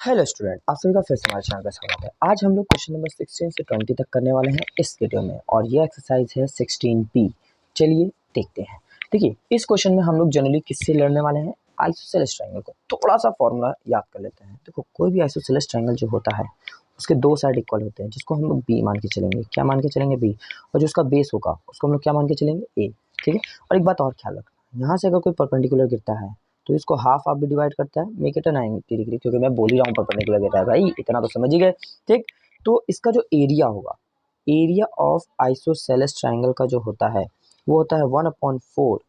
Hello student, आप सभी का फिर से हमारे चैनल पर स्वागत है। आज हम लोग क्वेश्चन नंबर 16 से 20 तक करने वाले हैं इस वीडियो में, और ये एक्सरसाइज है 16B। चलिए देखते हैं। देखिए, इस क्वेश्चन में हम लोग जनरली किससे लड़ने वाले हैं? आइसोसेलेस ट्रायंगल को थोड़ा सा फॉर्मूला याद कर लेते हैं। देखो, कोई भी आइसोसेलेस ट्रायंगल जो होता है उसके दो साइड इक्वल होते हैं, जिसको हम लोग बी मान के चलेंगे। क्या मान के चलेंगे? बी। और जो उसका बेस होगा उसको हम लोग क्या मान के चलेंगे? ए। ठीक है। और एक बात और ख्याल रखना, यहाँ से अगर कोई परपेंडिकुलर गिरता है तो इसको हाफ भी डिवाइड करता है, मेक इट 90 डिग्री, क्योंकि मैं बोल ही रहा हूँ परपेंडिकुलर गिर रहा है भाई, इतना तो समझ ही गए। ठीक। तो इसका जो एरिया होगा, एरिया ऑफ आइसोसेलेस ट्रायंगल का जो होता है वो होता है 1/4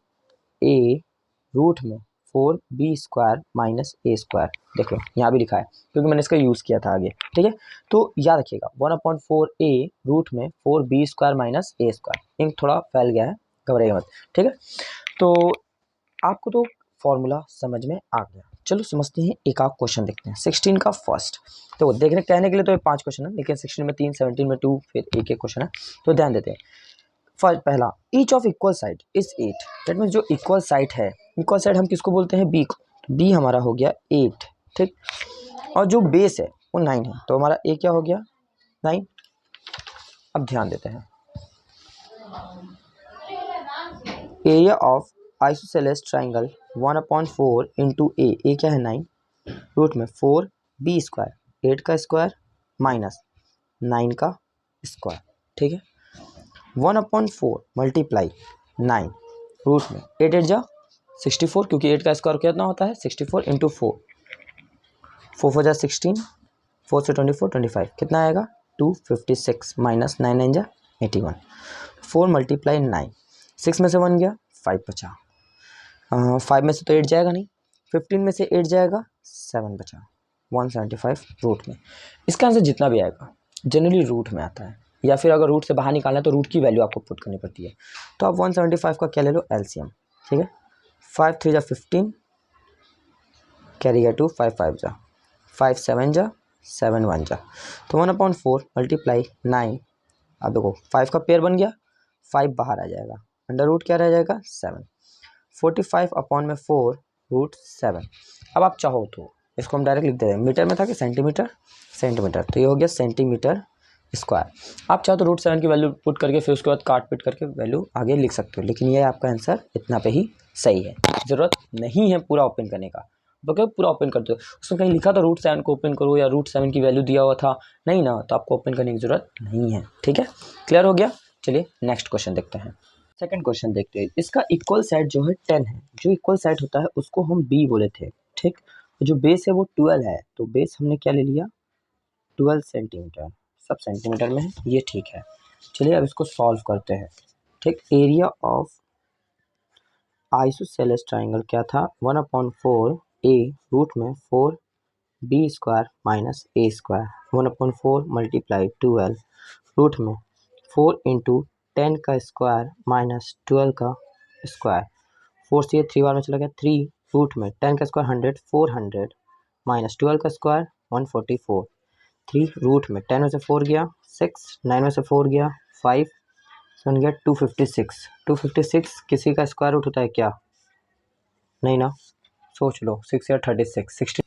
ए रूट में 4b² माइनस a²। देखो यहाँ भी लिखा है क्योंकि मैंने इसका यूज़ किया था आगे। ठीक है। तो याद रखिएगा 1/4 ए रूट में 4b² माइनस a²। इंक थोड़ा फैल गया है, घबराइए मत। ठीक है। तो आपको तो फॉर्मूला समझ में आ गया। चलो समझते हैं, एक आध क्वेश्चन देखते हैं 16 का फर्स्ट। तो देखने कहने के लिए तो ये 5 क्वेश्चन है, लेकिन 16 में 3, 17 में 2, फिर एक क्वेश्चन है, तो ध्यान देते हैं। फर्स्ट पहला, each of equal side is 8। That means जो इक्वल साइड है, इक्वल साइड हम किसको बोलते हैं? बी को। बी हमारा हो गया 8। ठीक। और जो बेस है वो 9 है, तो हमारा ए क्या हो गया? 9। अब ध्यान देते हैं, area of isosceles triangle 1/4 into a क्या है? 9 रूट में 4b², 8 का स्क्वायर माइनस 9 का स्क्वायर। ठीक है। 1/4 मल्टीप्लाई 9 रूट में 8 8 जा 64, क्योंकि 8 का स्क्वायर कितना होता है? 64 इंटू 4, 4 4 जा 16, 4 से 24 25, कितना आएगा? 256 माइनस 9 9 जा 81। 4 मल्टीप्लाई 9, 6 में से 1 गया, 5 बचा। 5 में से तो 8 जाएगा नहीं, 15 में से 8 जाएगा, 7 बचा। 175 रूट में। इसका आंसर जितना भी आएगा जनरली रूट में आता है, या फिर अगर रूट से बाहर निकालना है तो रूट की वैल्यू आपको पुट करनी पड़ती है। तो आप 175 का क्या ले लो? एलसीएम। ठीक है। 5 3 जा 15, कैरी गया 2, 5 5 जा 5 7 जा 7 1 जा, तो 1/4 मल्टीप्लाई 9। अब देखो 5 का पेयर बन गया, 5 बाहर आ जाएगा, अंडर रूट क्या रह जाएगा? 7। 45/4 रूट 7। अब आप चाहो तो इसको हम डायरेक्ट लिख दे रहे हैं, मीटर में था कि सेंटीमीटर? सेंटीमीटर, तो ये हो गया सेंटीमीटर स्क्वायर। आप चाहो तो रूट 7 की वैल्यू पुट करके फिर उसके बाद काट पीट करके वैल्यू आगे लिख सकते हो, लेकिन ये आपका आंसर इतना पे ही सही है। ज़रूरत नहीं है पूरा ओपन करने का। तो पूरा ओपन करते हो, उसमें कहीं लिखा था रूट 7 को ओपन करो या रूट 7 की वैल्यू दिया हुआ था, नहीं ना, तो आपको ओपन करने की ज़रूरत नहीं है। ठीक है, क्लियर हो गया। चलिए नेक्स्ट क्वेश्चन देखते हैं। सेकंड क्वेश्चन देखते हैं। इसका इक्वल साइड जो है 10 है। जो इक्वल साइड होता है उसको हम बी बोले थे। ठीक। जो बेस है वो 12 है, तो बेस हमने क्या ले लिया? 12 सेंटीमीटर। सब सेंटीमीटर में है, ये ठीक है। चलिए अब इसको सॉल्व करते हैं। ठीक। एरिया ऑफ आइसोसेलेस ट्राइंगल क्या था? 1/4 ए रूट में 4b² minus a²। 1/4 multiply 12 root में 4 इंटू 10 का स्क्वायर माइनस 12 का स्क्वायर। 4 से 3 बार में चला गया, 3 रूट में 10 का स्क्वायर 100, 400 माइनस 12 का स्क्वायर 144। 3 रूट में 10 में से 4 गया 6, 9 में से 4 गया 5, बन गया 256। 256 किसी का स्क्वायर रूट होता है क्या? नहीं ना, सोच लो। 6 या 36, 16,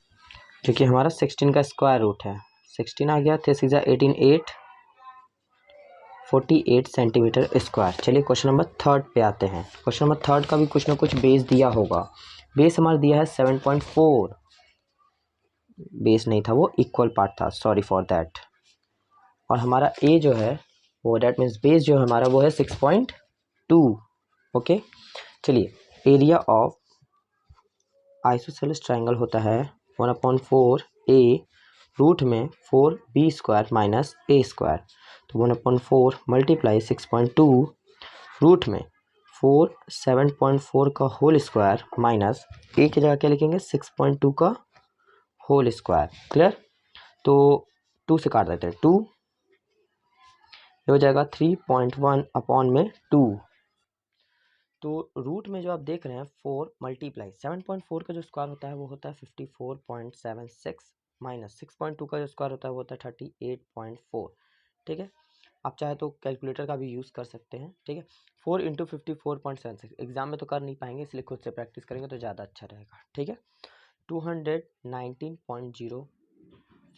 क्योंकि हमारा 16 का स्क्वायर रूट है। 16 आ गया, 3 6 18, 8 48 सेंटीमीटर स्क्वायर। चलिए क्वेश्चन नंबर थर्ड पे आते हैं। क्वेश्चन नंबर थर्ड का भी कुछ ना कुछ बेस दिया होगा। बेस हमारा दिया है 7.4। बेस नहीं था, वो इक्वल पार्ट था, सॉरी फॉर दैट। और हमारा ए जो है वो, दैट मीन्स बेस जो हमारा वो है 6.2। ओके। चलिए एरिया ऑफ आइसोसेलेस ट्राइंगल होता है 1/4 ए रूट में 4b² माइनस a²। तो 1/4 मल्टीप्लाई 6.2 रूट में 4 7.4 का होल स्क्वायर माइनस ए की जगह क्या लिखेंगे? 6.2 का होल स्क्वायर। क्लियर? तो 2 से काट देते हैं, 2 हो जाएगा 3.1 में 2। तो रूट में जो आप देख रहे हैं 4 मल्टीप्लाई 7.4 का जो स्क्वायर होता है वो होता है 54.76 माइनस 6.2 का जो स्क्वायर होता है वो होता है 38.4। ठीक है। आप चाहे तो कैलकुलेटर का भी यूज़ कर सकते हैं। ठीक है। 4 इंटू 54.76 एग्जाम में तो कर नहीं पाएंगे, इसलिए खुद से प्रैक्टिस करेंगे तो ज़्यादा अच्छा रहेगा। ठीक है। 219.0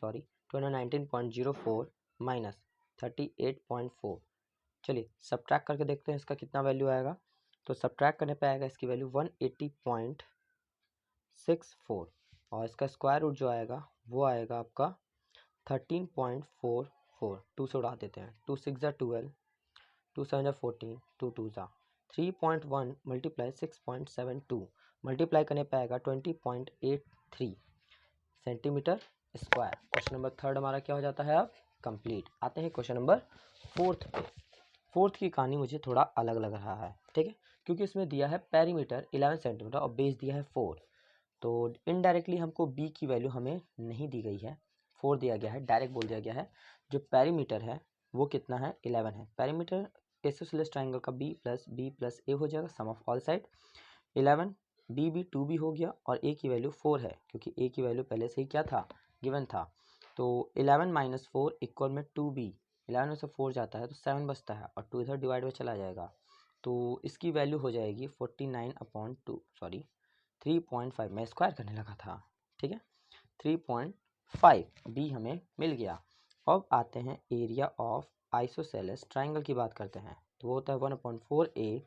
219.04 माइनस 38.4। चलिए सब्ट्रैक्ट करके देखते हैं इसका कितना वैल्यू आएगा। तो सब्ट्रैक्ट करने पे आएगा इसकी वैल्यू 180.64 और इसका स्क्वायर रूट जो आएगा वो आएगा आपका 13.44। 2 से उड़ा देते हैं, 2 6 ज़ा 12, 2 7 ज़ा 14, 2 2 ज़ा 3.1 मल्टीप्लाई 6.72 मल्टीप्लाई करने पे आएगा 20.83 centimetre square. Question number third हमारा क्या हो जाता है अब कंप्लीट। आते हैं क्वेश्चन नंबर फोर्थ पे। फोर्थ की कहानी मुझे थोड़ा अलग लग रहा है, ठीक है, क्योंकि इसमें दिया है पेरीमीटर 11 सेंटीमीटर और बेस दिया है 4। तो इनडायरेक्टली हमको बी की वैल्यू हमें नहीं दी गई है, 4 दिया गया है, डायरेक्ट बोल दिया गया है जो पेरीमीटर है वो कितना है 11 है। पेरीमीटर आइसोसेलेस ट्राइंगल का बी प्लस ए हो जाएगा, सम ऑफ ऑल साइड 11, बी भी 2 भी हो गया और ए की वैल्यू 4 है क्योंकि ए की वैल्यू पहले से ही क्या था गिवन था। तो 11 माइनस 4 इक्वल में 2b, 11 में से 4 जाता है तो 7 बचता है और 2 इधर डिवाइड में चला जाएगा तो इसकी वैल्यू हो जाएगी 3.5। मैं स्क्वायर करने लगा था, ठीक है, 3.5 बी हमें मिल गया। अब आते हैं एरिया ऑफ आइसोसेलेस ट्राइंगल की बात करते हैं। तो वो होता है 1/4a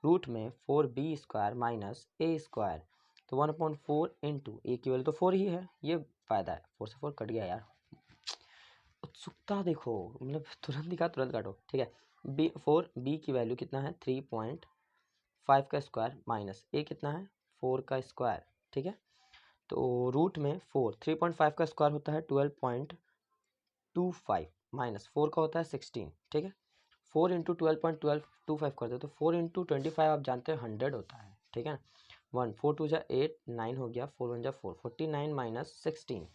रूट में 4b स्क्वायर माइनस ए स्क्वायर। तो 1/4 इंटू ए की वैल्यू तो 4 ही है, ये फ़ायदा है, 4 से 4 कट गया यार, उत्सुकता देखो, मतलब तुरंत दिखा तुरंत काटो, ठीक है। बी की वैल्यू कितना है 3.5 का स्क्वायर माइनस ए कितना है 4 का स्क्वायर, ठीक है। तो रूट में 4, 3.5 का स्क्वायर होता है 12.25 माइनस 4 का होता है 16, ठीक है। 4 इंटू 12.1225 करते हैं तो 4 इंटू 25 आप जानते हैं 100 होता है, ठीक है। 1 4 2 जा 8 9 हो गया, 4 1 जा 4, 49 माइनस 16,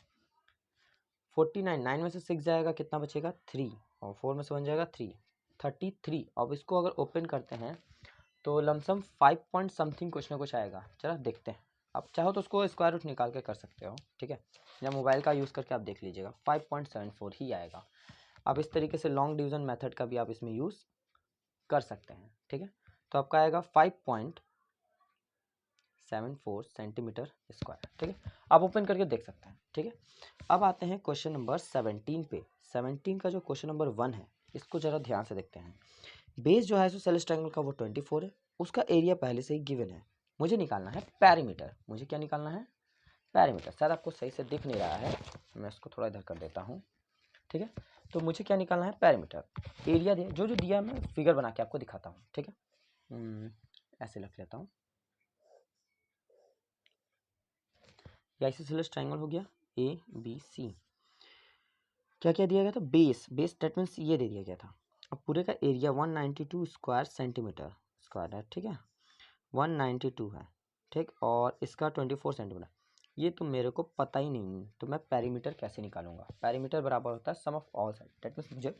49 9 में से 6 जाएगा कितना बचेगा 3 और 4 में से 1 जाएगा 3, 33। अब इसको अगर ओपन करते हैं तो लमसम 5 पॉइंट समथिंग कुछ ना कुछ आएगा। चलो देखते हैं, आप चाहो तो उसको स्क्वायर रूट निकाल के कर सकते हो, ठीक है, या मोबाइल का यूज़ करके आप देख लीजिएगा 5.74 ही आएगा। अब इस तरीके से लॉन्ग डिवीज़न मेथड का भी आप इसमें यूज़ कर सकते हैं, ठीक है। तो आपका आएगा 5.74 सेंटीमीटर स्क्वायर, ठीक है, आप ओपन करके देख सकते हैं, ठीक है। अब आते हैं क्वेश्चन नंबर 17 पे। 17 का जो क्वेश्चन नंबर 1 है इसको ज़रा ध्यान से देखते हैं। बेस जो है आइसोसेलेस ट्रायंगल का वो 24 है, उसका एरिया पहले से ही गिवन है, मुझे निकालना है पेरीमीटर। मुझे क्या निकालना है पेरीमीटर। शायद आपको सही से दिख नहीं रहा है, मैं इसको थोड़ा इधर कर देता हूँ, ठीक है। तो मुझे क्या निकालना है पेरीमीटर। एरिया दिया, जो जो दिया मैं फिगर बना के आपको दिखाता हूँ, ठीक है। ऐसे लिख लेता हूँ, ये आइसोसेलेस ट्रायंगल हो गया ए बी सी। क्या क्या दिया गया था बेस दैट मीन्स ये दे दिया गया था। अब पूरे का एरिया 192 स्क्वायर सेंटीमीटर स्क्वायर है, ठीक है, 192 है, ठीक, और इसका 24 सेंटीमीटर। ये तो मेरे को पता ही नहीं, तो मैं पेरीमीटर कैसे निकालूंगा। पेरीमीटर बराबर होता है sum of all side, that means मुझे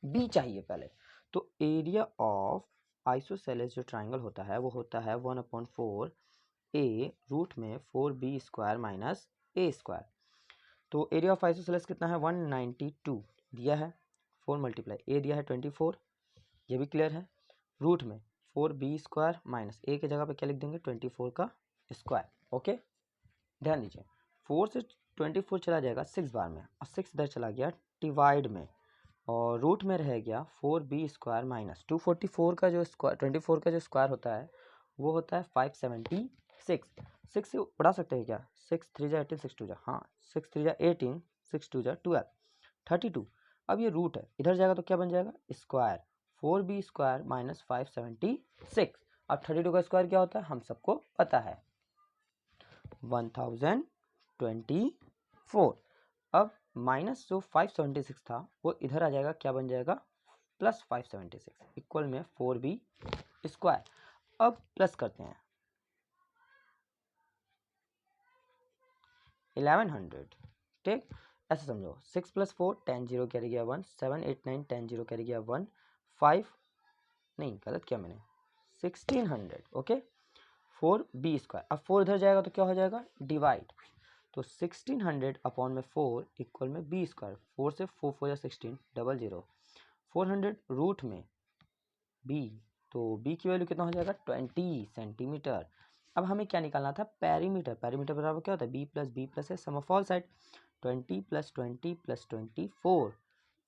बी चाहिए पहले। तो एरिया ऑफ आइसोसेलेस जो ट्राइंगल होता है वो होता है 1/4 ए रूट में 4b स्क्वायर माइनस ए स्क्वायर। तो एरिया ऑफ आइसोसेलेस कितना है 192 दिया है, 4 मल्टीप्लाई ए दिया है 24, ये भी क्लियर है, रूट में 4b स्क्वायर माइनस ए की जगह पे क्या लिख देंगे 24 का स्क्वायर। ओके, ध्यान दीजिए 4 से 24 चला जाएगा 6 बार में और 6 इधर चला गया डिवाइड में और रूट में रह गया 4b स्क्वायर माइनस 244 का जो स्क्वायर 24 का जो स्क्वायर होता है वो होता है 576। 6 से बढ़ा सकते हैं क्या, 6 3 जा 18, 6 2 जा, हाँ 6 3 जा 18, 6 2 जा 12, 32। अब ये रूट है, इधर जाएगा तो क्या बन जाएगा स्क्वायर 4b स्क्वायर माइनस 576। अब 32 का स्क्वायर क्या होता है हम सबको पता है 1024। अब माइनस जो 576 था वो इधर आ जाएगा, क्या बन जाएगा प्लस 576 इक्वल में 4b स्क्वायर। अब प्लस करते हैं 1100, ठीक, ऐसे समझो 6 + 4 10 0 कैरी गया 1, 7 8 9 10 0 कैरी गया 1, 5 नहीं गलत किया मैंने 1600। ओके 4b स्क्वायर, अब 4 इधर जाएगा तो क्या हो जाएगा डिवाइड, तो 1600 अपॉन में 4 इक्वल में b स्क्वायर, 4 से 4 4 या 16 00, 400 रूट में b, तो b की वैल्यू कितना हो जाएगा 20 सेंटीमीटर। अब हमें क्या निकालना था पेरीमीटर। पेरीमीटर बराबर क्या होता है b प्लस है sum of all side, 20 + 20 + 24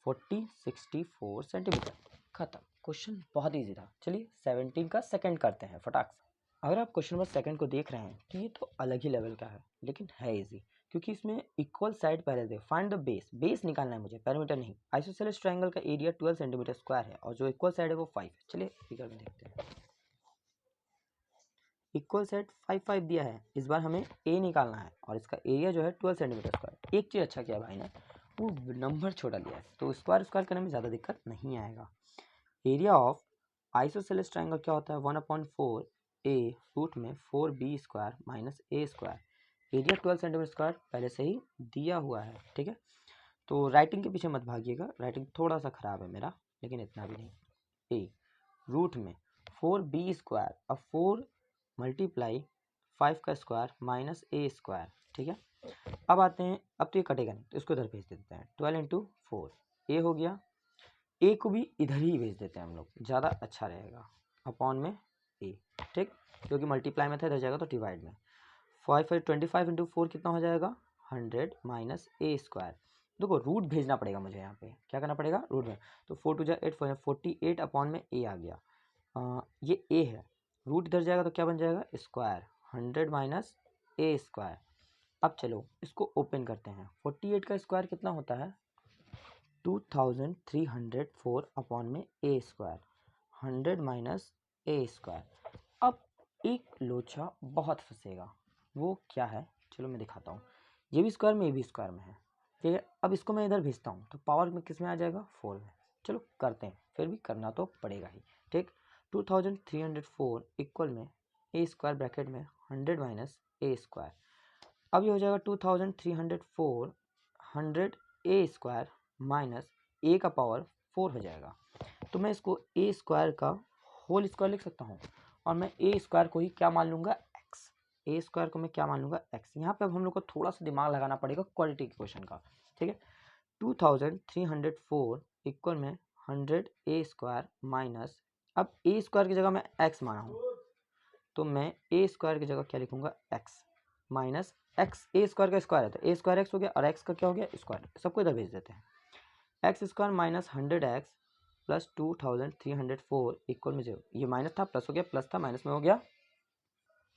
40 64 centimetre. खत्म। क्वेश्चन बहुत ईजी था। चलिए 17 का सेकंड करते हैं फटाक से। अगर आप क्वेश्चन नंबर सेकंड को देख रहे हैं तो ये तो अलग ही लेवल का है, लेकिन है इजी, क्योंकि इसमें इक्वल साइड पहले दे। फाइंड द बेस, बेस निकालना है मुझे, पैरामीटर नहीं। आइसोसेलेस ट्रायंगल का एरिया 12 सेंटीमीटर स्क्वायर है और जो इक्वल साइड है वो 5 है। चलिए फिगर में देखते हैं। इक्वल साइड 5 5 दिया है, इस बार हमें ए निकालना है और इसका एरिया जो है 12 सेंटीमीटर स्क्वायर। एक चीज़ अच्छा किया भाई ने, वो नंबर छोटा लिया है, तो स्क्वायर स्क्वायर करने में ज़्यादा दिक्कत नहीं आएगा। एरिया ऑफ आइसोसेलेस ट्रायंगल क्या होता है? 1/4 ए रूट में 4b स्क्वायर माइनस ए स्क्वायर। एरिया 12 सेंटीमीटर स्क्वायर पहले से ही दिया हुआ है, ठीक है। तो राइटिंग के पीछे मत भागिएगा, राइटिंग थोड़ा सा खराब है मेरा, लेकिन इतना भी नहीं। ए रूट में 4b स्क्वायर, अब 4 मल्टीप्लाई 5 का स्क्वायर माइनस ए स्क्वायर, ठीक है। अब आते हैं, अब तो ये कटेगा नहीं तो इसको इधर भेज देते हैं। 12 × 4 ए हो गया। ए को भी इधर ही भेज देते हैं हम लोग, ज़्यादा अच्छा रहेगा। अपॉन में ए, ठीक, क्योंकि मल्टीप्लाई में था, इधर जाएगा तो डिवाइड में। 25 × 4 कितना हो जाएगा? 100 माइनस ए स्क्वायर। देखो रूट भेजना पड़ेगा मुझे, यहाँ पे क्या करना पड़ेगा? रूट में। तो 4 × 2 = 8 48 अपॉन में ए आ गया। ये ए है, रूट इधर जाएगा तो क्या बन जाएगा? स्क्वायर। 100 माइनस ए स्क्वायर। अब चलो इसको ओपन करते हैं। 48 का स्क्वायर कितना होता है? 2304 अपॉन में ए स्क्वायर। 100 माइनस ए स्क्वायर। अब एक लोचा बहुत फंसेगा, वो क्या है? चलो मैं दिखाता हूँ। ये भी स्क्वायर में, ये भी स्क्वायर में है, ठीक है। अब इसको मैं इधर भेजता हूँ तो पावर में किस में आ जाएगा? 4 में। चलो करते हैं, फिर भी करना तो पड़ेगा ही, ठीक। 2304 इक्वल में ए स्क्वायर ब्रैकेट में 100 माइनस ए स्क्वायर। अब ये हो जाएगा 2304 100 ए स्क्वायर माइनस ए का पावर 4 हो जाएगा। तो मैं इसको ए स्क्वायर का होल स्क्वायर लिख सकता हूँ और मैं ए स्क्वायर को ही क्या मान लूँगा? एक्स। ए स्क्वायर को मैं क्या मान लूँगा? एक्स। यहाँ पे अब हम लोग को थोड़ा सा दिमाग लगाना पड़ेगा क्वालिटी के क्वेश्चन का, ठीक है। 2304 इक्वल में 100 ए स्क्वायर माइनस, अब ए स्क्वायर की जगह मैं एक्स माना हूँ तो मैं ए स्क्वायर की जगह क्या लिखूँगा? X minus x. A square का स्क्वायर है तो ए स्क्वायर एक्स हो गया और एक्स का क्या हो गया? स्क्वायर। सबको इधर भेज देते हैं। X square minus 100x plus 2304 equal में 0। ये माइनस था, प्लस हो गया, प्लस था, माइनस में हो गया।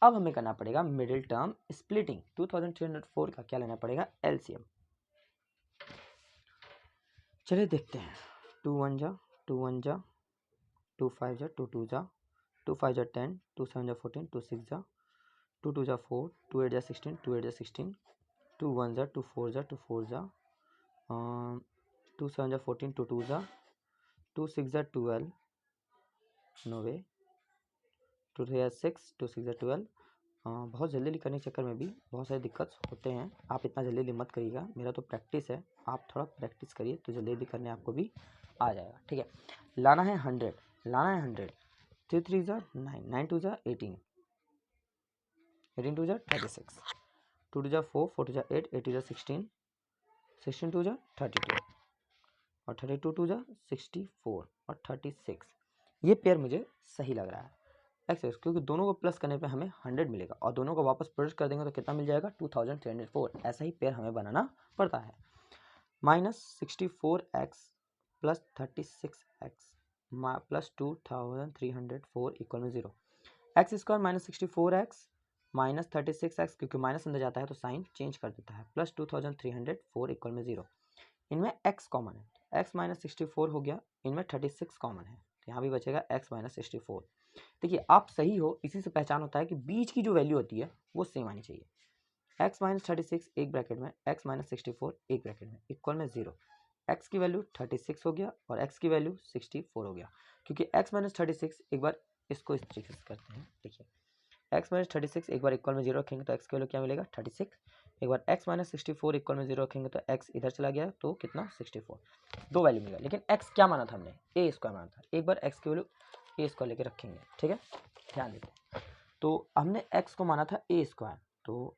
अब हमें करना पड़ेगा मिडिल टर्म स्प्लिटिंग। 2304 का क्या लेना पड़ेगा? एलसीएम। चलिए देखते हैं। 2 1 जा 2 1 जा 2 5 जा 2 2 जा 2 5 जा 10 2 7 जा 14 2 6 जा 2 2 जा 4 2 8 जा 16 2 8 जा 16 2 1 जा 2 4 जा 2 4 जा 2 7 जा 14 2 2 जा 2 6 जा 12 नो वे 2 3 जा 6 2 6 जा 12। बहुत जल्दी करने के चक्कर में भी बहुत सारे दिक्कत होते हैं। आप इतना जल्दी मत करिएगा, मेरा तो प्रैक्टिस है, आप थोड़ा प्रैक्टिस करिए तो जल्दी करने आपको भी आ जाएगा, ठीक है। लाना है 100, लाना है 100। 3 3 जा 9 9 2 जा 18 18 2 जा 36 2 2 जा 4 4 2 जा 8 8 2 जा 16 16 2 जा 32 और 32 2 जा 64 और 36। ये पेयर मुझे सही लग रहा है एक्स एक्स, क्योंकि दोनों को प्लस करने पे हमें 100 मिलेगा और दोनों को वापस प्लस कर देंगे तो कितना मिल जाएगा? 2304। ऐसा ही पेयर हमें बनाना पड़ता है। Minus 64x plus 36x plus 2304 equal में 0। X square minus 64x minus 36x, क्योंकि माइनस अंदर जाता है तो साइन चेंज कर देता है, प्लस 2304 इक्वल में 0। इनमें x कॉमन है, x माइनस 64 हो गया, इनमें 36 कॉमन है तो यहाँ भी बचेगा x माइनस 64। देखिए आप सही हो, इसी से पहचान होता है कि बीच की जो वैल्यू होती है वो सेम आनी चाहिए। x माइनस 36 एक ब्रैकेट में, x माइनस 64 एक ब्रैकेट में, इक्वल में 0। x की वैल्यू 36 हो गया और x की वैल्यू 64 हो गया, क्योंकि x माइनस 36 एक बार इसको इस तरीके से करते हैं। देखिए x माइनस 36 एक बार इक्वल में 0 रखेंगे तो x की वैल्यू क्या मिलेगा? 36। एक बार x माइनस 64 इक्वल में 0 रखेंगे तो x इधर चला गया तो कितना? 64। दो वैल्यू मिलेगा, लेकिन x क्या माना था हमने? ए स्क्वायर माना था। एक बार x की वैल्यू ए स्क्वायर लेके रखेंगे, ठीक है, ध्यान देते हैं। तो हमने x को माना था ए स्क्वायर, तो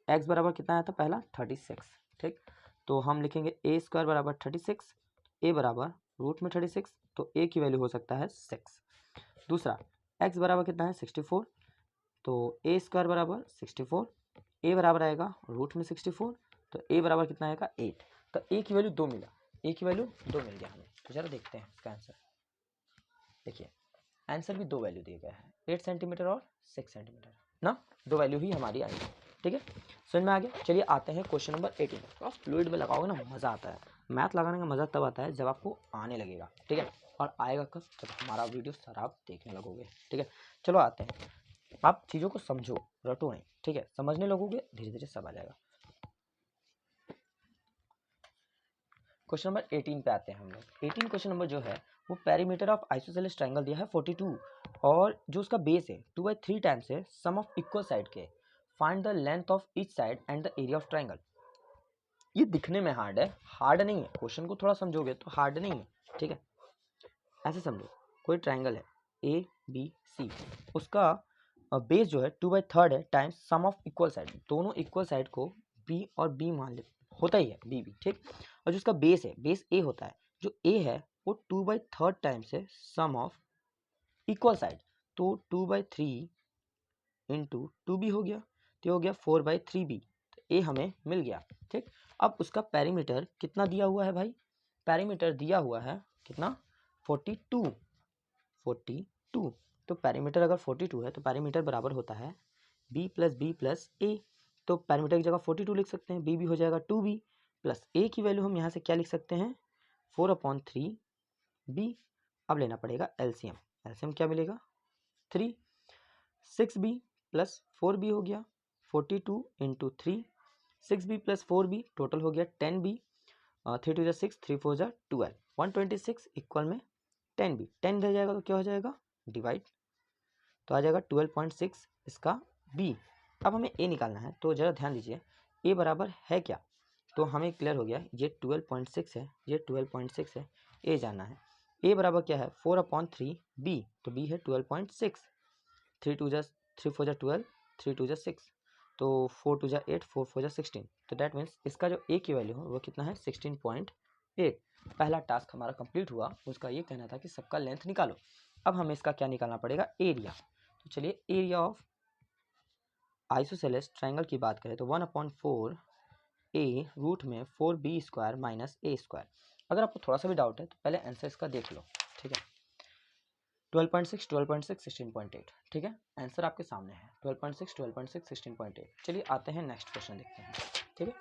x बराबर कितना आया था? पहला 36, ठीक। तो हम लिखेंगे ए स्क्वायर बराबर 36, ए बराबर रूट में 36, तो ए की वैल्यू हो सकता है 6। दूसरा x बराबर कितना है? 64, तो ए स्क्वायर बराबर 64, ए बराबर आएगा रूट में 64, तो ए बराबर कितना आएगा 8। तो ए की वैल्यू 2 मिला, ए की वैल्यू 2 मिल गया हमें। तो जरा देखते हैं इसका आंसर। देखिए आंसर भी 2 वैल्यू दिए गए हैं, 8 सेंटीमीटर और 6 सेंटीमीटर ना, 2 वैल्यू ही हमारी आएगी। ठीक है, समझ में आ गया। चलिए आते हैं क्वेश्चन नंबर 18। तो फ्लूइड में लगाओगे ना मज़ा आता है। मैथ लगाने का मज़ा तब आता है जब आपको आने लगेगा। ठीक है, और आएगा कब? जब हमारा वीडियो सारा आप देखने लगोगे। ठीक है, चलो आते हैं। आप चीज़ों को समझो, रटो नहीं। ठीक है, समझने लगोगे धीरे धीरे सब आ जाएगा। क्वेश्चन नंबर 18 पे आते हैं हम लोग। 18 क्वेश्चन नंबर जो है वो पेरीमीटर ऑफ आइसोसेलेस ट्रायंगल दिया है 42 और जो उसका बेस है 2/3 टाइम्स है सम ऑफ इक्वल साइड के। Find the length of each side and the area of triangle. ये दिखने में हार्ड है, हार्ड नहीं है। क्वेश्चन को थोड़ा समझोगे तो हार्ड नहीं है। ठीक है, ऐसे समझो, कोई ट्रायंगल है ए बी सी, उसका बेस जो है 2/3 है times sum of equal side. दोनों इक्वल साइड को बी और बी मान ले, होता ही है बी बी। ठीक, और जो उसका बेस है, बेस ए होता है, जो ए है वो 2/3 टाइम्स है सम ऑफ इक्वल साइड। तो 2/3 इंटू 2b हो गया, तो हो गया 4/3b। तो ए हमें मिल गया। ठीक, अब उसका पेरीमीटर कितना दिया हुआ है भाई? पेरीमीटर दिया हुआ है कितना? 42। 42, तो पेरीमीटर अगर 42 है तो पेरीमीटर बराबर होता है b प्लस बी प्लस ए। तो पेरीमीटर की जगह 42 लिख सकते हैं, b भी हो जाएगा 2b प्लस ए की वैल्यू हम यहाँ से क्या लिख सकते हैं? 4/3b। अब लेना पड़ेगा एलसीएम। एलसीएम क्या मिलेगा? 3। 6b प्लस 4b हो गया, 42 into 3, 6b plus 4b total हो गया 10b। 3 2 6, 3 4 12, 126 इक्वल में 10b। 10 इधर जाएगा तो क्या हो जाएगा? डिवाइड, तो आ जाएगा 12.6 इसका b। अब हमें a निकालना है, तो ज़रा ध्यान दीजिए a बराबर है क्या। तो हमें क्लियर हो गया, ये 12.6 है, ये 12.6 है। a जानना है, a बराबर क्या है? 4/3b, तो b है 12.6। 3 2 3 4 12, 3 2 6, तो 4 2 8, 4 4 16। तो डैट मीन्स इसका जो a की वैल्यू है वो कितना है? 16.8। पहला टास्क हमारा कंप्लीट हुआ। उसका ये कहना था कि सबका लेंथ निकालो। अब हमें इसका क्या निकालना पड़ेगा? एरिया। तो चलिए एरिया ऑफ आइसोसेलेस ट्रायंगल की बात करें तो 1/4 a रूट में 4b² माइनस a²। अगर आपको थोड़ा सा भी डाउट है तो पहले आंसर इसका देख लो। ठीक है, 12.6 12.6 16.8। ठीक है, आंसर आपके सामने है 12.6 12.6 16.8। चलिए आते हैं नेक्स्ट क्वेश्चन देखते हैं। ठीक है,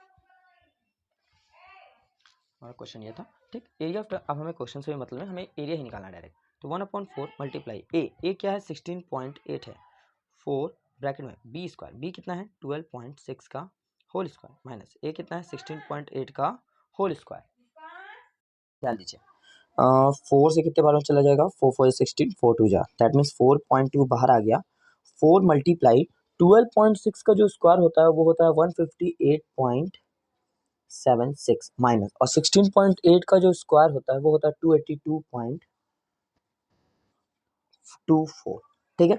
हमारा क्वेश्चन ये था। ठीक, एरिया ऑफ, अब हमें क्वेश्चन से भी मतलब है, हमें एरिया ही निकालना डायरेक्ट। तो 1/4 मल्टीप्लाई ए क्या है? 16.8 है, 4 ब्रैकेट में b², b कितना है? 12.6 का होल स्क्वायर माइनस ए कितना है? 16.8 का होल स्क्वायर। ध्यान दीजिए, 4 से कितने बार में चला जाएगा? 4 4 16, 4 2 जा, दैट मीन्स 4.2 बाहर आ गया। 4 मल्टीप्लाई 12.6 का जो स्क्वायर होता है वो होता है 158.76 माइनस, और 16.8 का जो स्क्वायर होता है वो होता है 282.24। ठीक है,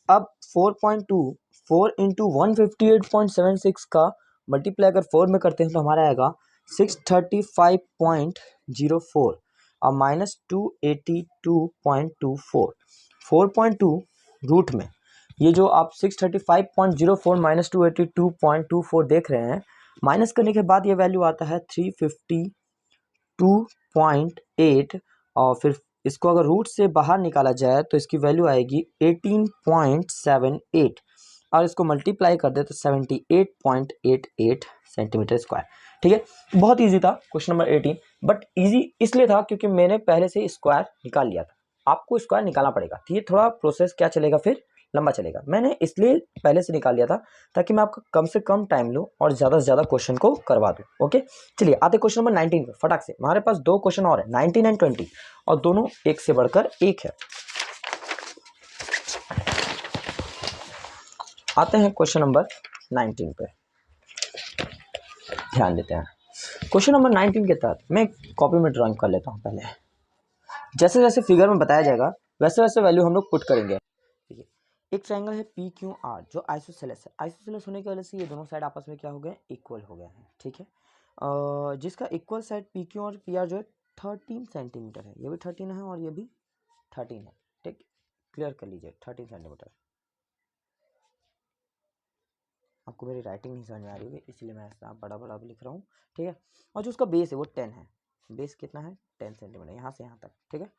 अब 4.2 4 इंटू 158.76 का मल्टीप्लाई अगर 4 में करते हैं तो हमारा आएगा 635.04 और माइनस 282.24। 4.2 रूट में ये जो आप 635.04 माइनस 282.24 देख रहे हैं, माइनस करने के बाद ये वैल्यू आता है 352.8 और फिर इसको अगर रूट से बाहर निकाला जाए तो इसकी वैल्यू आएगी 18.78 और इसको मल्टीप्लाई कर दे तो 78.88 सेंटीमीटर स्क्वायर। ठीक है, बहुत इजी था क्वेश्चन नंबर 18, बट इजी इसलिए था क्योंकि मैंने पहले से स्क्वायर निकाल लिया था। आपको स्क्वायर निकालना पड़ेगा, तो ये थोड़ा प्रोसेस क्या चलेगा, फिर लंबा चलेगा। मैंने इसलिए पहले से निकाल लिया था ताकि मैं आपका कम से कम टाइम लूँ और ज़्यादा से ज़्यादा क्वेश्चन को करवा दूँ। ओके, चलिए आते क्वेश्चन नंबर 19 पे फटाक से। हमारे पास 2 क्वेश्चन और है, 19 एंड 20, और दोनों एक से बढ़कर एक है। आते हैं क्वेश्चन नंबर 19 पे, ध्यान देते हैं। क्वेश्चन नंबर 19 के तहत मैं कॉपी में ड्राइंग कर लेता हूँ। पहले जैसे जैसे फिगर में बताया जाएगा वैसे वैसे वैल्यू हम लोग पुट करेंगे। ठीक है, एक ट्रायंगल है पी क्यू आर जो आइसोसेलेस है। आइसोसेलेस होने की वजह से ये दोनों साइड आपस में क्या हो गए? इक्वल हो गए हैं। ठीक है, जिसका इक्वल साइड पी क्यू और पी आर जो है 13 सेंटीमीटर है, ये भी 13 है और ये भी 13 है। ठीक, क्लियर कर लीजिए 13 सेंटीमीटर। आपको मेरी राइटिंग नहीं समझ में आ रही होगी इसलिए मैं ऐसा बड़ा बड़ा भी लिख रहा हूँ, ठीक है। और जो उसका बेस है वो 10 है, बेस कितना है 10 सेंटीमीटर यहाँ से यहाँ तक, ठीक है।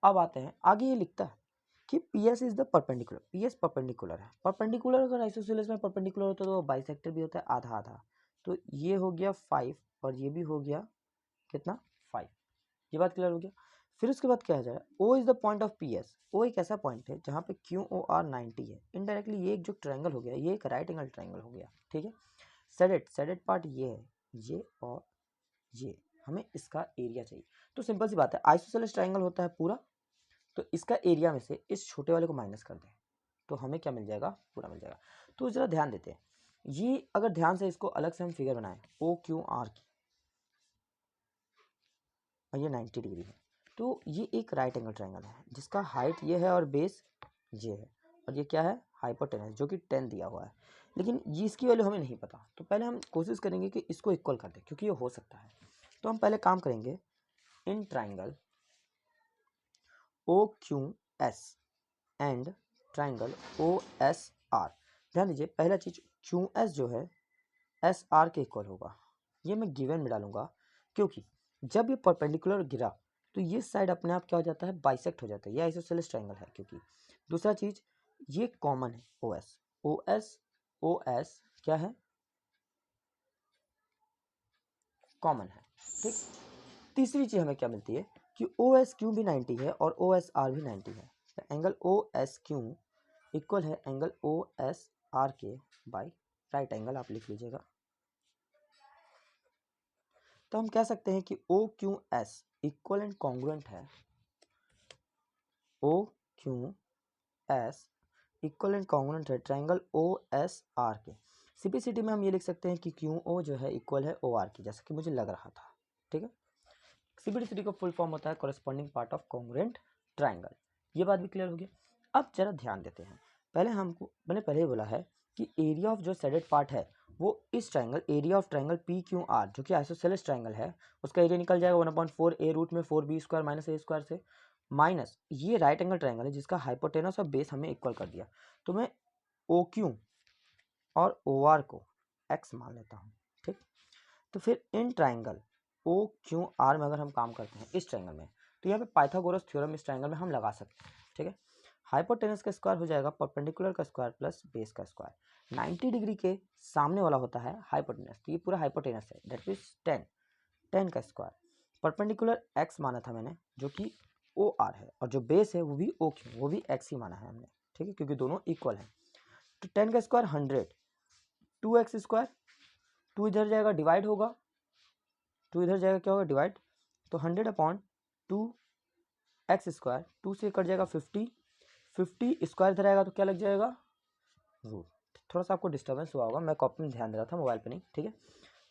अब आते हैं आगे, ये लिखता है कि P S is the perpendicular, P S perpendicular है। परपेंडिकुलर अगर आइसोसेलेस में परपेंडिकुलर होता है तो बाइसेक्टर भी होता है आधा आधा, तो ये हो गया 5 और ये भी हो गया कितना 5, ये बात क्लियर हो गया। फिर उसके बाद क्या आ जाएगा, O is the point of P S, O एक ऐसा पॉइंट है जहाँ पे क्यू ओ आर 90 है। इनडायरेक्टली ये एक जो ट्रायंगल हो गया ये एक राइट एंगल ट्रायंगल हो गया, ठीक है। सेडेड पार्ट ये है, ये और ये, हमें इसका एरिया चाहिए। तो सिंपल सी बात है, आइसोसेलेस ट्रायंगल होता है पूरा, तो इसका एरिया में से इस छोटे वाले को माइनस कर दें तो हमें क्या मिल जाएगा, पूरा मिल जाएगा। तो ज़रा ध्यान देते हैं, ये अगर ध्यान से इसको अलग से हम फिगर बनाएं ओ क्यू आर की, और ये 90 डिग्री है, तो ये एक राइट एंगल ट्रायंगल है जिसका हाइट ये है और बेस ये है, और ये क्या है हाइपोटेनस जो कि 10 दिया हुआ है। लेकिन ये इसकी वैल्यू हमें नहीं पता, तो पहले हम कोशिश करेंगे कि इसको इक्वल कर दें क्योंकि ये हो सकता है। तो हम पहले काम करेंगे in triangle O Q S and triangle O S R. ध्यान दीजिए पहला चीज क्यू एस जो है एस आर के इक्वल होगा, ये मैं गिवन में डालूंगा क्योंकि जब ये परपेंडिकुलर गिरा तो ये साइड अपने आप क्या हो जाता है, बाइसेक्ट हो जाता है, ये आइसोसेलेस ट्रायंगल है क्योंकि। दूसरा चीज ये कॉमन है O S, O S O S क्या है कॉमन है, ठीक। तीसरी चीज हमें क्या मिलती है कि ओ एस क्यू भी 90 है और ओ एस आर भी 90 है, तो angle O S Q equal है एंगल ओ एस आर के बाय राइट एंगल, आप लिख लीजिएगा। तो हम कह सकते हैं कि O Q S equal and congruent है O Q S equal and congruent है ट्रायंगल ओ एस आर के। सिंपलिसिटी में हम ये लिख सकते हैं कि क्यू ओ जो है इक्वल है ओ आर की, जैसा कि मुझे लग रहा था, ठीक है। सिंपलिसिटी का फुल फॉर्म होता है corresponding part of congruent triangle, ये बात भी क्लियर हो गई। अब जरा ध्यान देते हैं, मैंने पहले ही बोला है कि एरिया ऑफ जो सेडेड पार्ट है वो इस triangle area of triangle P Q R जो कि आइसोसेलेस ट्रायंगल है उसका एरिया निकल जाएगा 1/4 ए रूट में 4 बी स्क्वायर माइनस ए स्क्वायर से, माइनस ये राइट एंगल ट्रायंगल है जिसका हाइपोटेनस और बेस हमें इक्वल कर दिया, तो मैं ओ क्यू और ओ आर को एक्स मान लेता हूँ, ठीक। तो फिर in triangle O Q R में अगर हम काम करते हैं इस ट्रायंगल में, तो यहाँ पे पाइथागोरस थ्योरम इस ट्रायंगल में हम लगा सकते हैं, ठीक है। हाइपोटेनस का स्क्वायर हो जाएगा परपेंडिकुलर का स्क्वायर प्लस बेस का स्क्वायर, 90 डिग्री के सामने वाला होता है हाइपोटेनस, तो ये पूरा हाइपोटेनस है दैट मीन्स 10 का स्क्वायर, परपेंडिकुलर एक्स माना था मैंने जो कि ओ आर है, और जो बेस है वो भी ओ क्यू वो भी एक्स ही माना है हमने, ठीक है, क्योंकि दोनों इक्वल है। तो 10 का स्क्वायर 100, 2x स्क्वायर, 2 इधर जाएगा डिवाइड होगा, 2 इधर जाएगा क्या होगा डिवाइड, तो 100/2 एक्स स्क्वायर, 2 से कट जाएगा 50 स्क्वायर इधर आएगा तो क्या लग जाएगा रूट। थोड़ा सा आपको डिस्टर्बेंस हुआ होगा, मैं कॉपी में ध्यान दे रहा था मोबाइल पे नहीं, ठीक है।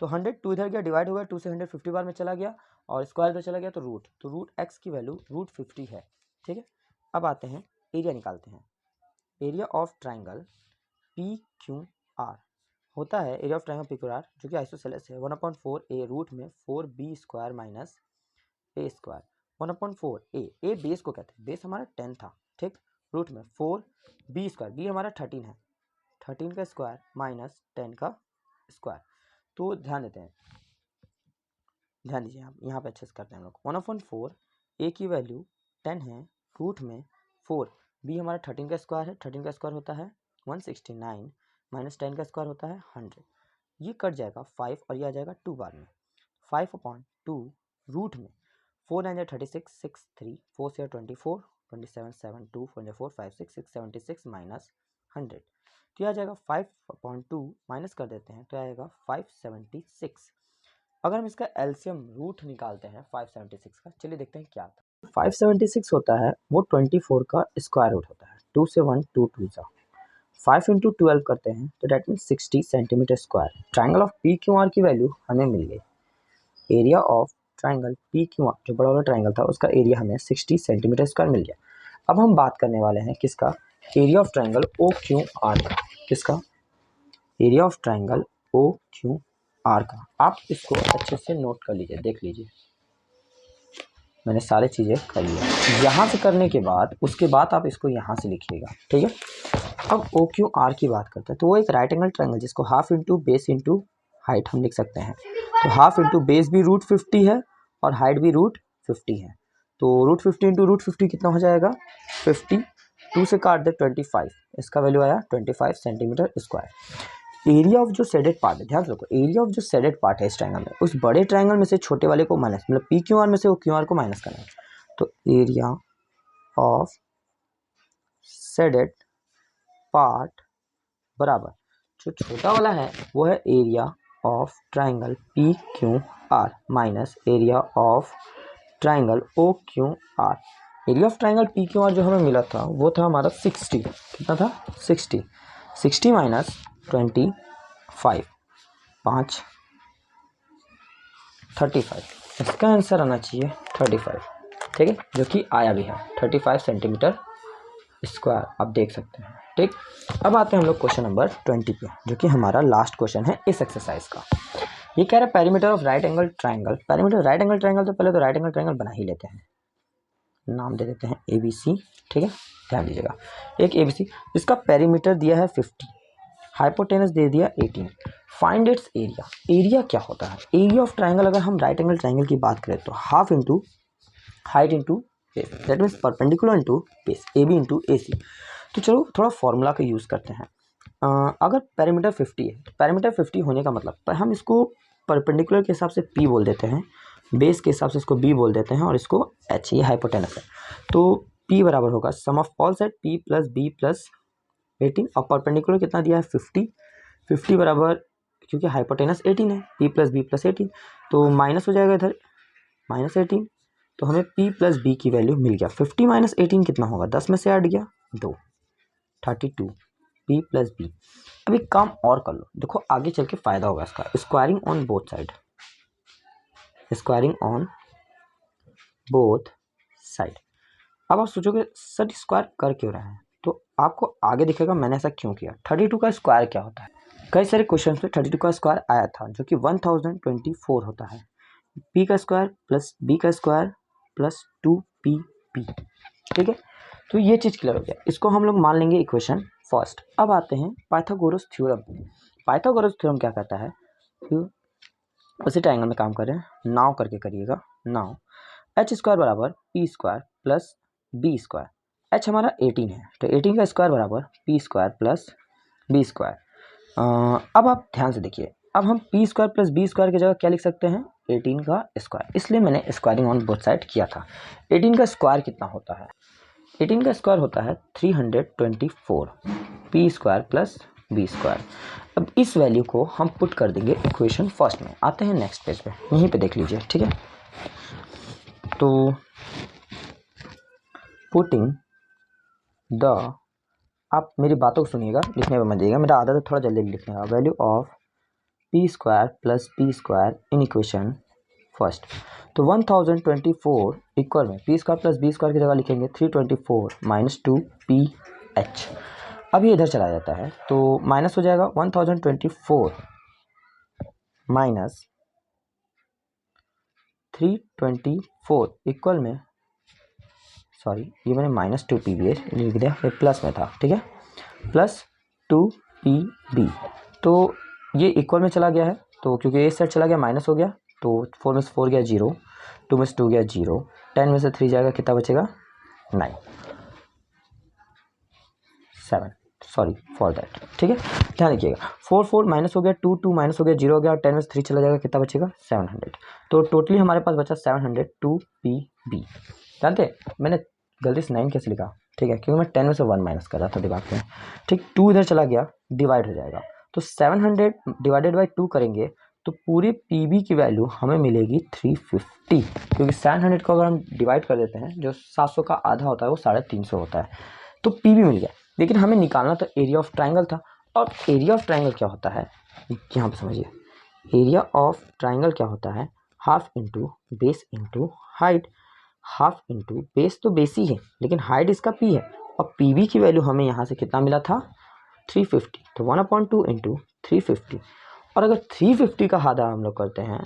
तो 100 2 इधर गया डिवाइड हो गया, 2 से 100 50 बार में चला गया और स्क्वायर इधर चला गया तो रूट एक्स की वैल्यू रूट 50 है, ठीक है। अब आते हैं एरिया निकालते हैं, area of triangle P Q are होता है area of triangle P Q R जो कि आइसोसेलेस है 1/4 ए रूट में 4 बी स्क्वायर माइनस ए स्क्वायर, 1/4 ए बेस को कहते हैं, बेस हमारा 10 था, ठीक, रूट में 4 बी स्क्वायर, बी हमारा 13 है, 13 का स्क्वायर माइनस 10 का स्क्वायर। तो ध्यान देते हैं, ध्यान दीजिए यहाँ पे अच्छे से करते हैं हम लोग, 1/4 ए की वैल्यू 10 है, रूट में 4 बी हमारा 13 का स्क्वायर है, 13 का स्क्वायर होता है 169 माइनस 10 का स्क्वायर होता है 100, ये कट जाएगा 5 और ये आ जाएगा 2 बार में, 5/2 रूट में 4 9 36 6 3 4 से 24 27 7 2 4 5 6 6 76 माइनस 100, तो आ जाएगा 5/2 माइनस कर देते हैं तो आएगा 576। अगर हम इसका एलसीएम रूट निकालते हैं 576 का, चलिए देखते हैं क्या आता है। 576 होता है वो 24 का स्क्वायर रूट होता है, 2 से 1 2 2 जा 5 × 12 करते हैं तो that means 60 centimetre square. Triangle of P Q are की वैल्यू हमें मिल गई, area of triangle P Q R जो बड़ा वाला ट्राइंगल था उसका एरिया हमें 60 सेंटीमीटर स्क्वायर मिल गया। अब हम बात करने वाले हैं किसका, area of triangle O Q R का, किसका area of triangle O Q R का। आप इसको अच्छे से नोट कर लीजिए, देख लीजिए मैंने सारी चीज़ें कर लिया, यहाँ से करने के बाद उसके बाद आप इसको यहाँ से लिखिएगा, ठीक है। अब ओ क्यू आर की बात करते हैं तो वो एक राइट एंगल ट्रायंगल जिसको half into base into height हम लिख सकते हैं। तो हाफ इंटू बेस भी √50 है और हाइट भी √50 है। तो √50 इंटू √50 कितना हो जाएगा 50, 2 से काट दे 25, इसका वैल्यू आया 25 सेंटीमीटर स्क्वायर। एरिया ऑफ जो सेडेड पार्ट है, ध्यान रखो, एरिया ऑफ जो सेडेड पार्ट है इस ट्रायंगल में, उस बड़े ट्रायंगल में से छोटे वाले को माइनस, मतलब पी क्यू आर में से वो क्यू आर को माइनस करना है। तो एरिया ऑफ सेडेड पार्ट बराबर जो छोटा वाला है वो है area of triangle P Q R minus area of triangle O Q R. Area of triangle P Q R जो हमें मिला था वो था हमारा 60, कितना था 60 माइनस 25, 5 35, इसका आंसर आना चाहिए 35, ठीक है, जो कि आया भी है 35 सेंटीमीटर स्क्वायर, आप देख सकते हैं। ठीक, अब आते हैं हम लोग क्वेश्चन नंबर 20 पे, जो कि हमारा लास्ट क्वेश्चन है इस एक्सरसाइज का। ये कह रहा है perimeter of right angle triangle. Perimeter right angle triangle, तो पहले तो राइट एंगल ट्रायंगल बना ही लेते हैं, नाम दे देते हैं ABC, ठीक है, ध्यान दीजिएगा। एक ABC जिसका पेरीमीटर दिया है 50, हाइपोटेनस दे दिया 18, फाइंड इट्स एरिया। एरिया क्या होता है? एरिया ऑफ ट्रायंगल अगर हम राइट एंगल ट्रायंगल की बात करें तो half into height into base, that means perpendicular into base, AB into AC। तो चलो थोड़ा फॉर्मूला का यूज़ करते हैं। अगर पेरीमीटर 50 है तो पेरीमीटर 50 होने का मतलब पर हम इसको परपेंडिकुलर के हिसाब से P बोल देते हैं, बेस के हिसाब से इसको B बोल देते हैं और इसको H, ये हाइपोटेनस है। तो P बराबर होगा sum of all side P plus B plus 18, और परपेंडिकुलर कितना दिया है 50 बराबर, क्योंकि हाइपोटेनस 18 है, P प्लस B प्लस 18, तो माइनस हो जाएगा इधर -18, तो हमें P प्लस B की वैल्यू मिल गया। 50 माइनस 18 कितना होगा, 10 में से 8 गया 2, 32 P प्लस B। अब एक काम और कर लो, देखो आगे चल के फायदा होगा इसका, squaring on both side, squaring on both side. अब आप सोचोगे सर स्क्वायर कर क्यों रहे हैं, तो आपको आगे दिखेगा मैंने ऐसा क्यों किया। 32 का स्क्वायर क्या होता है, कई सारे क्वेश्चन में 32 का स्क्वायर आया था जो कि 1024 होता है। P का स्क्वायर प्लस B का स्क्वायर प्लस 2PP, ठीक है, तो ये चीज़ क्लियर हो गया, इसको हम लोग मान लेंगे इक्वेशन फर्स्ट। अब आते हैं पाइथागोरस थ्योरम। पाइथागोरस थ्योरम क्या कहता है कि उसी ट्रायंगल में काम कर रहे हैं, नाव करके करिएगा, नाव h स्क्वायर बराबर P square plus B square. h हमारा 18 है तो 18 का स्क्वायर बराबर P square plus B square. अब आप ध्यान से देखिए, अब हम P square plus B square की जगह क्या लिख सकते हैं, 18 का स्क्वायर, इसलिए मैंने स्क्वायरिंग ऑन बोथ साइड किया था। 18 का स्क्वायर कितना होता है, 18 का स्क्वायर होता है 324 P square plus B square. अब इस वैल्यू को हम पुट कर देंगे इक्वेशन फर्स्ट में। आते हैं नेक्स्ट पेज पे, यहीं पे देख लीजिए, ठीक है। तो पुटिंग द, आप मेरी बातों को सुनिएगा, लिखने में मत जाइएगा, मेरा आदत है थोड़ा जल्दी लिखने का। Value of P square plus B square in equation first. तो 1024 इक्वल में P square plus B square की जगह लिखेंगे 324 माइनस 2PH। अब ये इधर चला जाता है तो माइनस हो जाएगा 1024 माइनस 324 इक्वल में, सॉरी ये मैंने माइनस 2PB लिख दिया, ये प्लस में था, ठीक है, प्लस 2PB। तो ये इक्वल में चला गया है, तो क्योंकि इस साइड चला गया माइनस हो गया, तो 4 में से 4 गया 0, 2 में से 2 गया 0, 10 में से 3 जाएगा, कितना बचेगा 9, 7, सॉरी फॉर दैट, ठीक है, ध्यान रखिएगा। 4 4 माइनस हो गया, 2 2 माइनस हो गया 0 हो गया, और 10 में से 3 चला जाएगा, कितना बचेगा 700। तो टोटली हमारे पास बचा 702 PB। जानते मैंने गलती से 9 कैसे लिखा, ठीक है, क्योंकि मैं 10 में से 1 माइनस कर रहा था दिमाग में, ठीक, 2 इधर चला गया, डिवाइड हो जाएगा, तो 700 डिवाइडेड बाई 2 करेंगे तो पूरे PB की वैल्यू हमें मिलेगी 350, क्योंकि 700 को अगर हम डिवाइड कर देते हैं, जो 700 का आधा होता है वो 350 होता है, तो PB मिल गया। लेकिन हमें निकालना तो एरिया ऑफ ट्रायंगल था, और एरिया ऑफ ट्रायंगल क्या होता है, यहाँ पे समझिए, एरिया ऑफ ट्रायंगल क्या होता है, half into base into height. Half into base तो बेस ही है, लेकिन हाइट इसका P है, और PB की वैल्यू हमें यहाँ से कितना मिला था 350, तो 1/2 इंटू 350। और अगर 350 का आधा हम लोग करते हैं,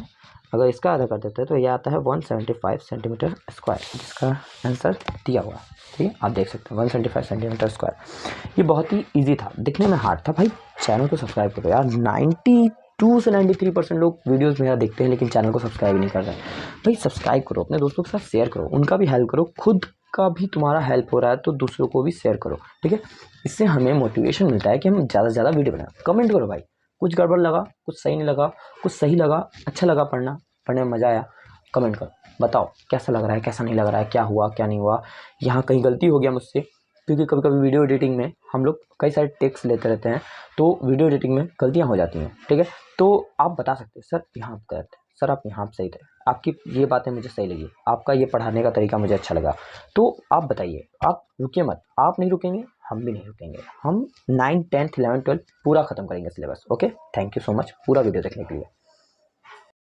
अगर इसका आधा कर देते हैं तो ये आता है 175 सेंटीमीटर स्क्वायर, जिसका आंसर दिया हुआ है। ठीक है, आप देख सकते हैं 175 सेंटीमीटर स्क्वायर। ये बहुत ही ईजी था, दिखने में हार्ड था। भाई चैनल को सब्सक्राइब करो यार, 92 से 93% लोग वीडियोस मेरा देखते हैं लेकिन चैनल को सब्सक्राइब नहीं कर रहे हैं। भाई सब्सक्राइब करो, अपने दोस्तों के साथ शेयर करो, उनका भी हेल्प करो, खुद का भी तुम्हारा हेल्प हो रहा है तो दूसरों को भी शेयर करो। ठीक है, इससे हमें मोटिवेशन मिलता है कि हम ज़्यादा से ज़्यादा वीडियो बनाएं। कमेंट करो भाई, कुछ गड़बड़ लगा, कुछ सही नहीं लगा, कुछ सही लगा, अच्छा लगा पढ़ने में मज़ा आया, कमेंट करो, बताओ कैसा लग रहा है, कैसा नहीं लग रहा है, क्या हुआ क्या नहीं हुआ, यहाँ कहीं गलती हो गया मुझसे। क्योंकि कभी कभी वीडियो एडिटिंग में हम लोग कई सारे टेक्स लेते रहते हैं तो वीडियो एडिटिंग में गलतियाँ हो जाती हैं। ठीक है, तो आप बता सकते हैं सर यहाँ गलत है, सर आप यहाँ सही थे, आपकी ये बातें मुझे सही लगी, आपका ये पढ़ाने का तरीका मुझे अच्छा लगा, तो आप बताइए। आप रुकिए मत, आप नहीं रुकेंगे हम भी नहीं रुकेंगे। हम 9th 10th 11th 12th पूरा खत्म करेंगे syllabus. Okay, thank you so much पूरा वीडियो देखने के लिए।